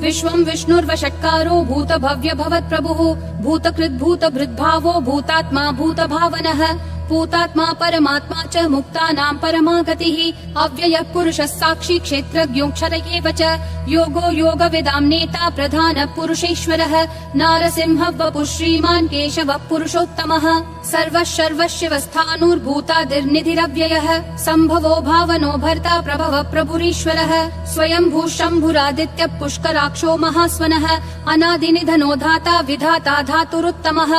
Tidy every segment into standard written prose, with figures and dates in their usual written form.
विश्वं विष्णुर्वषट्कारो भूतभव्य भवत्प्रभुः भूतकृद्भूतभृद्भावो भूतात्मा भूतभावनः भूतात्मा परमात्मा च मुक्तानां परमा गतिः अव्ययः पुरुषः साक्षी क्षेत्रज्ञोऽक्षर एव च योगो योगविदां नेता प्रधानः पुरुषेश्वरः नारसिंहः वपुः श्रीमान् केशवः पुरुषोत्तमः सर्वः सर्वशिवस्थाणुर्भूतादिर्निधिरव्ययः सम्भवो भावनो भर्ता प्रभवः प्रभुरीश्वरः स्वयंभू शम्भुरादित्यः पुष्कराक्षो महास्वनः अनादिनिधनो धाता विधाता धातुरुत्तमः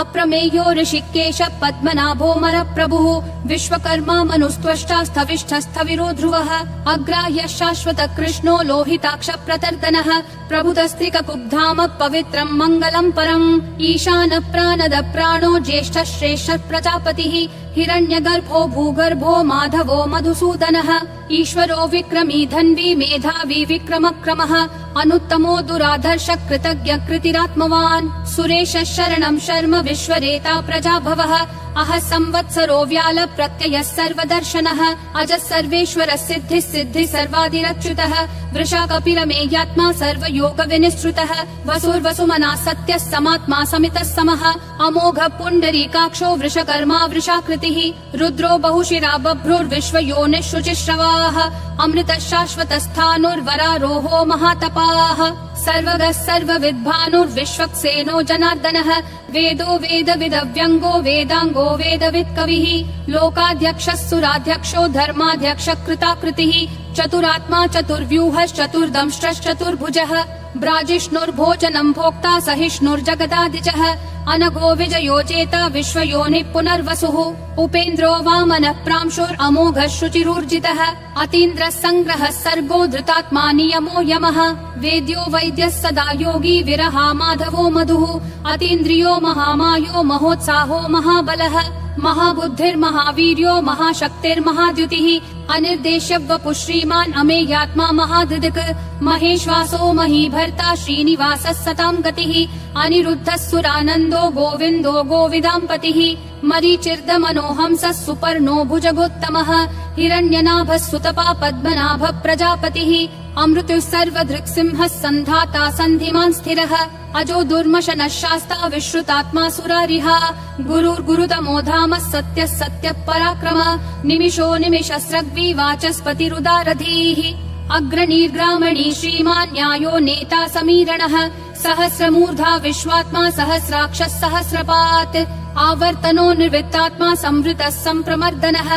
अप्रमेयो ऋषिकेश पद्मनाभो प्रभुः विश्वकर्मा मनुस्त्वष्टा स्थविष्ठस्थविरो ध्रुवः अग्राह्य शाश्वत कृष्णो लोहिताक्ष प्रतर्दनः प्रभुतस्त्रिककुब्धाम पवित्रम् मङ्गलम् परम् ईशान प्राणद प्राणो ज्येष्ठ श्रेष्ठ प्रजापतिः हिरण्यगर्भो भूगर्भो माधवो मधुसूदनः ईश्वरो विक्रमी धन्वी मेधावी विक्रमक्रमः अनुत्तमो दुराधर्ष कृतज्ञ कृतिरात्मवान् सुरेश शरणं शर्म विश्वरेता प्रजाभवः अह संवत्सरो व्याल प्रत्ययः सर्वदर्शनः अज सर्वेश्वर सिद्धिः सिद्धि सर्वादिरच्युतः वृषा कपिलमेयात्मा सर्वयोग विनिश्रुतः वसुर्वसुमना सत्यः समात्मा समितः समः अमोघ पुण्डरीकाक्षो वृषकर्मा वृषाकृतिः रुद्रो बहुशिरा बभ्रुर्विश्वयोनिः शुचिश्रवाः अमृतः शाश्वतस्थाणुर्वरारोहो महातपाः सर्वगः सर्वविद्भानुर्विश्वक्सेनो जनार्दनः वेदो वेदविदव्यङ्गो वेदाङ्गो वेदवित् कविः लोकाध्यक्षः सुराध्यक्षो धर्माध्यक्ष कृताकृतिः चतुरात्मा चतुर्व्यूहश्चतुर्दंष्ट्रश्चतुर्भुजः ब्राजिष्णुर्भोजनं भोक्ता सहिष्णुर्जगदादिजः अनघो विजयो जेता विश्वयोनिः पुनर्वसुः उपेन्द्रो वामनः प्रांशुरमोघः शुचिरूर्जितः अतीन्द्रः सङ्ग्रहः सर्गो धृतात्मा नियमो यमः वेद्यो वैद्यः सदा योगी विरहा माधवो मधुः अतीन्द्रियो महामायो महोत्साहो महाबलः महाबुद्धिर्महावीर्यो महाशक्तिर्महाद्युतिः अनिर्देश्य वपुः श्रीमान् अमेयात्मा महाधृदिक् महेश्वासो महीभर्ता श्रीनिवासः सतां गतिः अनिरुद्धः सुरानन्दो गोविन्दो गोविदाम्पतिः मरीचिर्दमनोहंसः सुपर्णो भुजगोत्तमः हिरण्यनाभः सुतपा पद्मनाभः प्रजापतिः अमृतुः सर्वधृक्सिंहः सन्धाता सन्धिमान् स्थिरः अजो दुर्मशनः शास्ता विश्रुतात्मा सुरारिः गुरुर्गुरुतमो धामः सत्यः सत्यः पराक्रमः निमिषो निमिषस्रग्वी वाचस्पतिरुदारधीः अग्रणीर्ग्रामणी श्रीमान् न्यायो नेता समीरणः सहस्रमूर्धा विश्वात्मा सहस्राक्षः सहस्रपात् आवर्तनो निर्वृत्तात्मा संवृतः सम्प्रमर्दनः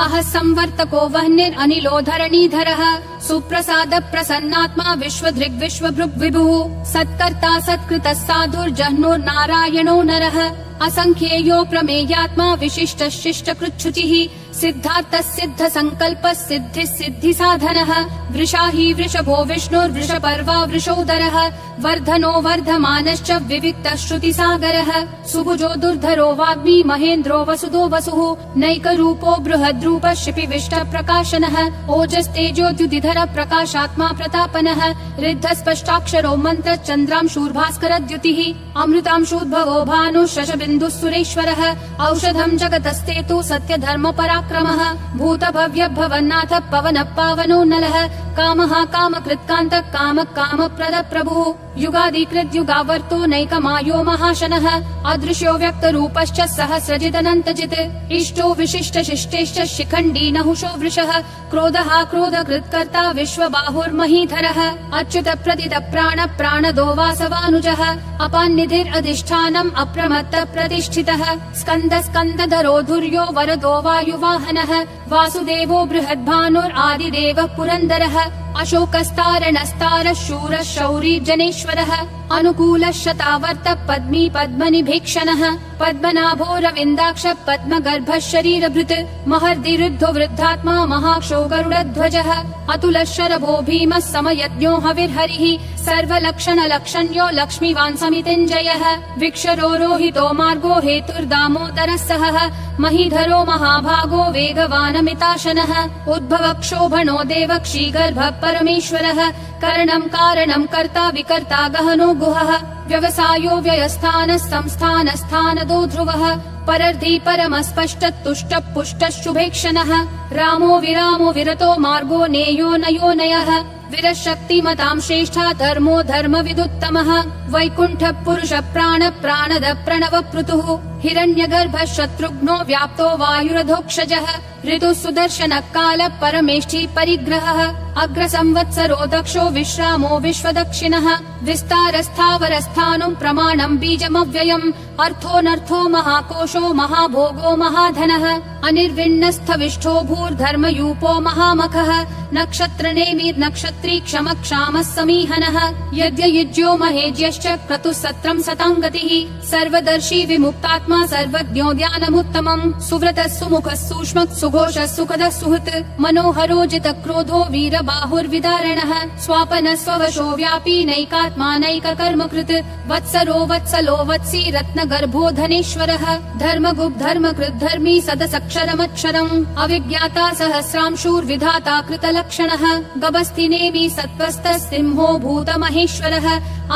अह संवर्तको वह्निरनिलो धरणीधरः सुप्रसाद प्रसन्नात्मा विश्वधृग् विश्वभृग् विभुः सत्कर्ता सत्कृतः साधुर्जह्नुर्नारायणो नरः असंख्येयो प्रमेयात्मा विशिष्ट शिष्ट कृच्छुचिः सिद्धार्थः सिद्ध संकल्पः सिद्धिः सिद्धि साधनः वृषाही वृषभो विष्णुर्वृषपर्वा वृषोदरः वर्धनो वर्धमानश्च विविक्तः श्रुतिसागरः सुभुजो दुर्धरो वाग्मी महेन्द्रो वसुदो वसुः नैकरूपो बृहद्रूपः शिपिविष्ट प्रकाशनः ओजस्तेजोद्युतिधर प्रकाशात्मा प्रतापनः ऋद्धस्पष्टाक्षरो मन्त्र चन्द्रांशूर्भास्करद्युतिः अमृतांशूद्भवो भानुः शशबिन्दुः सुरेश्वरः औषधं जगतस्तेतु सत्यधर्म पराक्रमः भूतभव्य भवन्नाथ पवनः पावनो नलः कामः कामकृत्कान्तः कामः कामप्रद प्रभुः युगादिकृत् युगावर्तो नैकमायो महाशनः अदृश्यो व्यक्तरूपश्च सहस्रजिदनन्तजित् इष्टो विशिष्ट शिष्टेश्च शिखण्डी नहुषो वृषः क्रोधः क्रोधकृत्कर्ता विश्वबाहुर्महीधरः अच्युत प्रदित प्राण प्राणदो वासवानुजः अपान्निधिरधिष्ठानम् अप्रमत्त प्रतिष्ठितः स्कन्द स्कन्दधरो धुर्यो वरदो वायुवाहनः वासुदेवो बृहद्भानुरादिदेवः पुरन्दरः अशोकस्तारणस्तारः शूरः शौरी जनेश्वरः अनुकूलः शतावर्त पद्मी पद्मनिभीक्षणः पद्मनाभो रविन्दाक्ष पद्मगर्भः शरीरभृत् महर्दिरुद्धो वृद्धात्मा महाक्षो गरुडध्वजः अतुलः शरभो भीमः समयज्ञो हविर्हरिः सर्वलक्षण लक्षण्यो लक्ष्मीवान् समितिञ्जयः विक्षरो रोहितो मार्गो हेतुर्दामोदरः सहः महीधरो महाभागो वेगवानमिताशनः उद्भव क्षोभणो देवक्षीगर्भः परमेश्वरः करणं कारणं कर्ता विकर्ता गहनो गुहः व्यवसायो व्ययस्थानः संस्थानस्थानदो ध्रुवः परर्धि परमस्पष्टतुष्ट पुष्ट शुभेक्षणः रामो विरामो विरतो मार्गो नेयो नयो नयः विरशक्तिमतां श्रेष्ठा धर्मो धर्म विदुत्तमः वैकुण्ठ पुरुष प्राण प्राणद प्रणव पृथुः हिरण्यगर्भ शत्रुघ्नो व्याप्तो वायुरधोक्षजः ऋतु सुदर्शन काल परमेष्ठी परिग्रहः अग्र संवत्सरो दक्षो विश्रामो विश्वदक्षिणः विस्तारस्थावरस्थानं प्रमाणं बीजमव्ययम् अर्थोऽनर्थो महाकोशो महाभोगो महाधनः अनिर्विण्णस्थविष्ठो भूर्धर्मयूपो महामखः नक्षत्रनेमिर्नक्षत्री क्षमक्षामः समीहनः यद्ययुज्यो महेज्यश्च क्रतुः सत्रं सताङ्गतिः सर्वदर्शी विमुक्तात्मा सर्वज्ञो ज्ञानमुत्तमम् सुव्रतः सुमुखः सूक्ष्मः सुघोषः सुखदः सुहृत् मनोहरो जितक्रोधो वीरबाहुर्विदारणः स्वापनः स्ववशो व्यापी नैकात्मा नैककर्मकृत् वत्सरो वत्सलो वत्सी रत्नगर्भो धनेश्वरः धर्मगुप् धर्मकृत् धर्मी सदसक्षरमक्षरम् अविज्ञाता सहस्रांशूर्विधाता कृतलक्षणः गभस्तिनेमि सत्त्वस्तः सिंहो भूतमहेश्वरः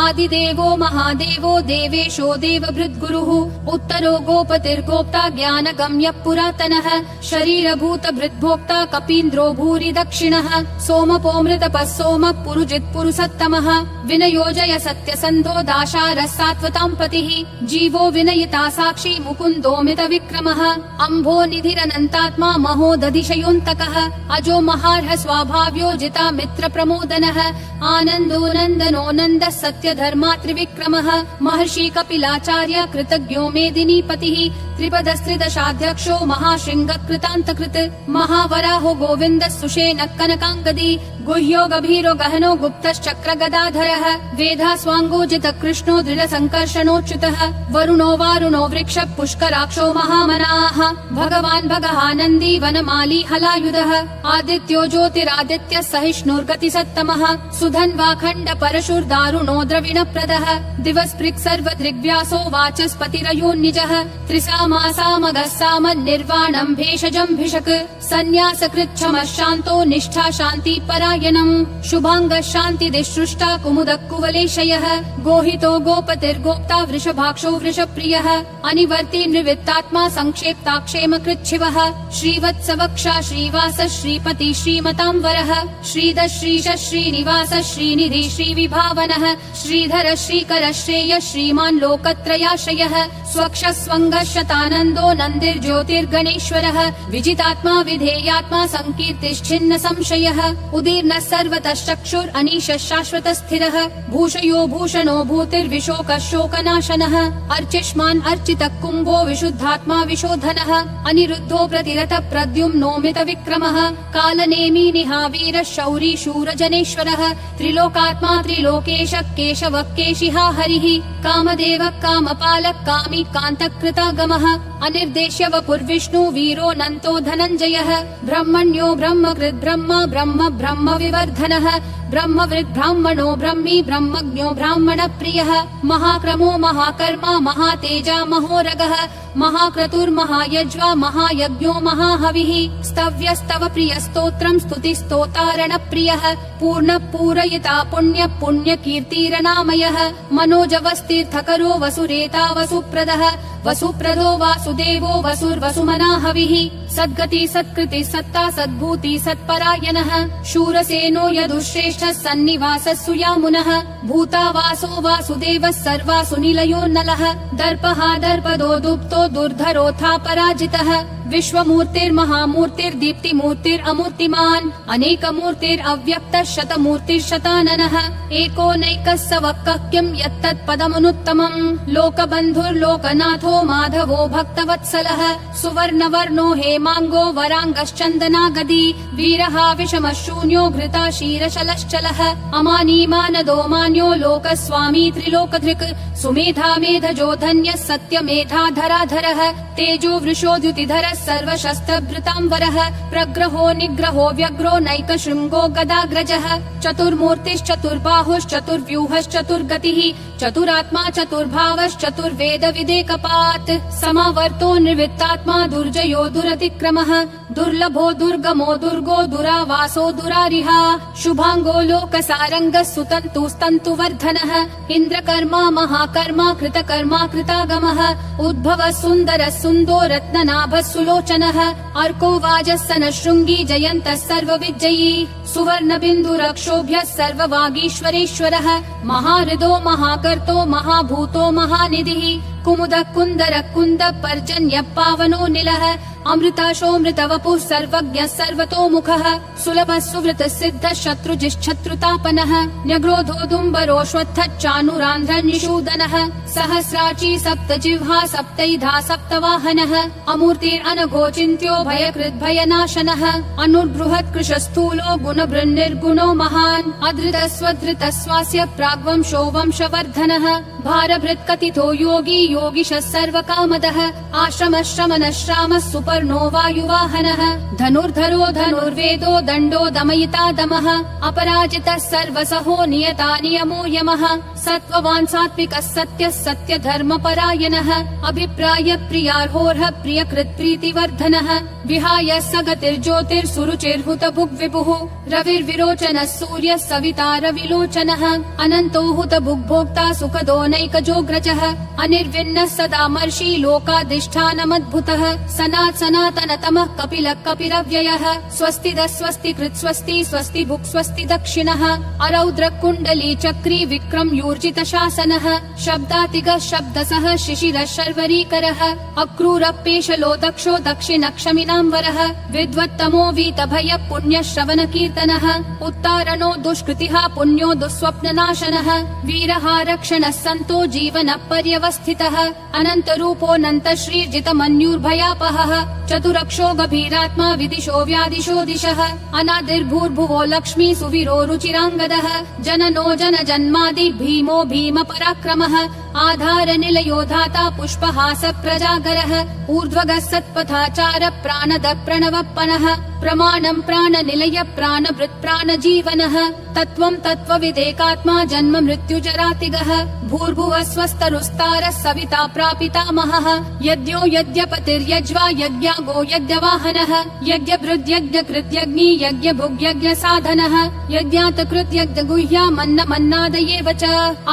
आदिदेवो महादेवो देवेशो देवभृद्गुरुः उत्तरो गोपतिर्गोप्ता ज्ञानगम्यः पुरातनः शरीरभूतभृद्भोक्ता कपीन्द्रो भूरि दक्षिणः सोमपोऽमृतपः सोमः पुरुजित् पुरुषोत्तमः विनयोजय सत्यसन्धो दाशारः सात्वतां पतिः जीवो विनयिता साक्षी मुकुन्दोमित विक्रमः अम्भो निधिरनन्तात्मा महोदधिशयोऽन्तकः अजो महार्ह स्वाभाव्यो जिता मित्र प्रमोदनः आनन्दो नन्दनो नन्दः सत्य धर्मा त्रिविक्रमः महर्षि कपिलाचार्य कृतज्ञो मेदिनीपतिः त्रिपदस्त्रिदशाध्यक्षो महाशृङ्ग कृतान्तकृत् महावराहो गोविन्दः सुषेण कनकाङ्गदी गुह्यो गभीरो गहनो गुप्तश्चक्र गदाधरः वेधा स्वाङ्गोजित कृष्णो दृढ संकर्षणोच्युतः वरुणो वारुणो वृक्ष पुष्कराक्षो महामनाः भगवान् भगहानन्दी वनमाली हलायुधः आदित्यो ज्योतिरादित्य सहिष्णुर्गति सत्तमः सुधन्वाखण्ड परशुर्दारुणो द्रविणप्रदः दिवस्पृक् सर्वदृग्व्यासो वाचस्पतिरयोन्निजः त्रिसामासामगः सामन्निर्वाणम् भेषजम् भिषक् सन्न्यासकृच्छमः शान्तो निष्ठा शान्ति परायणम् शुभाङ्गः शान्तिदिसृष्टा कुमुदः कुवलेशयः गोहितो गोपतिर्गोप्ता वृषभाक्षो वृषप्रियः अनिवर्ति निवृत्तात्मा संक्षेप्ताक्षेम कृच्छिवः श्रीवत्सवक्षा श्रीवास श्रीपति श्रीमताम्बरः श्रीधर श्रीश श्रीनिवास श्रीनिधि श्रीविभावनः श्रीधर श्रीकर श्रेय श्रीमान् लोकत्रयाश्रयः स्वक्ष स्वङ्गः शतानन्दो नन्दिर्ज्योतिर्गणेश्वरः विजितात्मा विधेयात्मा संकीर्तिश्छिन्न संशयः उदीर्णः सर्वतः चक्षुर् अनीशः शाश्वतः स्थिरः भूषयो भूषणो भूतिर्विशोकः शोकनाशनः अर्चिष्मान् अर्चितः कुम्भो विशुद्धात्मा विशोधनः अनिरुद्धो प्रतिरथ प्रद्युम्नोमित विक्रमः कालनेमी निहावीरः शौरी शूरजनेश्वरः त्रिलोकात्मा त्रिलोकेश केशवः केशिहा हरिः कामदेवः कामपालः कामी कान्तकृतागमः अनिर्देश्य वपुर्विष्णु वीरो नन्तो धनञ्जयः ब्रह्मण्यो ब्रह्मकृद् ब्रह्म ब्रह्म ब्रह्म विवर्धनः ब्रह्मवृद् ब्राह्मणो ब्रह्मी ब्रह्मज्ञो ब्राह्मण प्रियः महाक्रमो महाकर्मा महातेजा महोरगः महाक्रतुर्महायज्वा महायज्ञो महाहविः स्तव्यस्तव प्रियस्तोत्रम् स्तुतिस्तोतारण प्रियः पूर्ण पूरयिता पुण्य पुण्य कीर्तिरनामयः मनोजवस्तीर्थकरो वसुरेता वसुप्रदः वसुप्रदो वासुदेवो वसुर्वसुमना हविः सद्गति सत्कृति सत्ता सद्भूति सत्परायणः शूरसेनो यदुश्रेष्ठः सन्निवासः सुयामुनः भूतावासो वासुदेवः सर्वासु निलयो नलः दर्पः दर्पदो दुप्तो दुर्धरोऽथा पराजितः विश्वमूर्तिर्महामूर्तिर्दीप्तिमूर्तिरमूर्तिमान् अनेकमूर्तिरव्यक्तः शतमूर्तिर्शताननः एकोनैकः स वक्कः किम् यत्तत्पदमनुत्तमम् लोकबन्धुर्लोकनाथो माधवो भक्तवत्सलः सुवर्णवर्णो हेमाङ्गो वराङ्गश्चन्दनागदी वीरः विषमः शून्यो घृता क्षीरशलश्चलः अमानीमानदो मान्यो लोकस्वामी त्रिलोकधृक् सुमेधा मेधजो धन्यः सत्यमेधाधराधरः तेजो वृषोद्युतिधरः सर्वशस्त्रभृताम्बरः प्रग्रहो निग्रहो व्यग्रो नैकशृङ्गो गदाग्रजः चतुर्मूर्तिश्चतुर्बाहुश्चतुर्व्यूहश्चतुर्गतिः चतुरात्मा चतुर्भावश्चतुर्वेद विदेकपात् समावर्तो निवृत्तात्मा दुर्जयो दुरतिक्रमः दुर्लभो दुर्गमो दुर्गो दुरावासो दुरारिहा शुभाङ्गो लोकसारङ्गः सुतन्तुस्तन्तु क्रतुवर्धनः इन्द्रकर्मा महाकर्मा कृतकर्मा कृतागमः उद्भवः सुन्दरः सुन्दो रत्ननाभः सुलोचनः अर्को वाजस्सनः शृङ्गी जयन्तः सर्वविजयी सुवर्णबिन्दुरक्षोभ्यः सर्ववागीश्वरेश्वरः महाहृदो महाकर्तो महाभूतो महानिधिः कुमुदः कुन्दरः कुन्दः पर्जन्यः पावनो निलः अमृताशोऽमृतवपुः सर्वज्ञः सर्वतोमुखः सुलभः सुवृतः सिद्धः शत्रुजिश्शत्रुतापनः न्यग्रोधोदुम्बरोऽश्वत्थः चाणूरान्ध्रः निषूदनः सहस्राची सप्तजिह्वा सप्तैधा सप्तवाहनः अमूर्तिरनघोचिन्त्यो भयकृद्भयनाशनः अनुर्बृहत्कृशस्थूलो गुणभृन्निर्गुणो महान् अधृतस्वधृतस्वास्य प्राग्वंशो वंशवर्धनः भारभृत्कथितो योगी योगिशः सर्वकामदः आश्रमः श्रमणः श्रामः सुपर्णो वायुवाहनः धनुर्धरो धनुर्वेदो दण्डो दमयिता दमः अपराजितः सर्वसहो नियता नियमो यमः सत्त्ववान् सात्विकः सत्यः सत्यधर्मपरायणः अभिप्राय प्रियार्होर्ह प्रियकृत् प्रीतिवर्धनः विहाय सगतिर्ज्योतिर्सुरुचिर्हुतभुग्विभुः रविर्विरोचनः सूर्यः सविता रविलोचनः अनन्तो हुतभुग्भोक्ता सुखदो नैकजोग्रजः अनिर्विण्णः सदा मर्षि लोकाधिष्ठानमद्भुतः सनातनतमः कपिलः कपिरव्ययः स्वस्तिदः स्वस्तिकृत् स्वस्ति स्वस्ति भुक् स्वस्ति दक्षिणः अरौद्रः कुण्डली चक्री विक्रम यूर्जित शासनः शब्दातिगः शब्दसः शिशिरः शर्वरीकरः अक्रूरः दक्षो दक्षिणक्षमिनाम्बरः विद्वत्तमो वीतभयः पुण्यः श्रवणकीर्तनः उत्तारणो दुष्कृतिः पुण्यो दुःस्वप्ननाशनः वीरः रक्षणः सन्तो जीवनः पर्यवस्थितः अनन्तरूपोऽनन्तः श्रीर्जितमन्युर्भयापहः चतुरक्षो गभीरात्मा विदिशो व्यादिशो दिशः अनादिर्भूर्भुवो लक्ष्मी सुवीरो रुचिराङ्गदः जननो जनजन्मादि भीमो भीम पराक्रमः आधार निलयो धाता पुष्पहास प्रजागरः ऊर्ध्वगः सत्पथाचार प्राणद प्रणवप्पनः प्रमाणं प्राणनिलय प्राणभृत् प्राणजीवनः तत्त्वं तत्त्वविदेकात्मा जन्म मृत्युजरातिगः भूर्भुवः स्वस्तरुस्तारः सविता प्रापितामहः यज्ञो यज्ञपतिर्यज्वा यज्ञागो यज्ञवाहनः यज्ञभृद्यज्ञकृत्यग्नि यज्ञभुग्यज्ञसाधनः यज्ञातकृत्यज्ञगुह्यामन्नमन्नादयेव च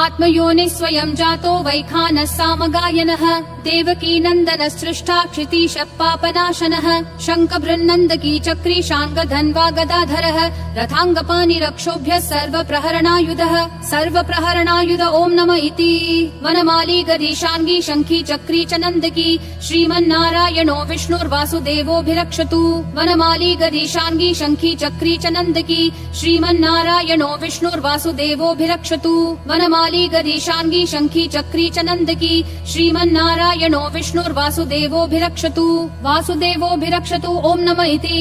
आत्मयोनिः स्वयं जातो वैखानः सामगायनः देवकी नन्दनः सृष्टा क्षितीशः पापनाशनः शङ्खबृन्नन्दकी चक्री शाङ्गधन्वा गदाधरः रथाङ्गपाणिरक्षोभ्यः सर्वप्रहरणायुध ॐ नमः इति वनमाली गदीशाङ्गी शङ्खी चक्री च नन्दकी श्रीमन्नारायणो विष्णुर्वासुदेवोऽभिरक्षतु वनमाली गदीशाङ्गी शङ्खी चक्री च नन्दकी श्रीमन्नारायणो विष्णुर्वासुदेवोऽभिरक्षतु वनमाली गदीशाङ्गी शङ्खी चक्री च नन्दकी श्रीमन्नारायणो विष्णुर्वासुदेवोऽभिरक्षतु वासुदेवोऽभिरक्षतु ॐ नमः इति।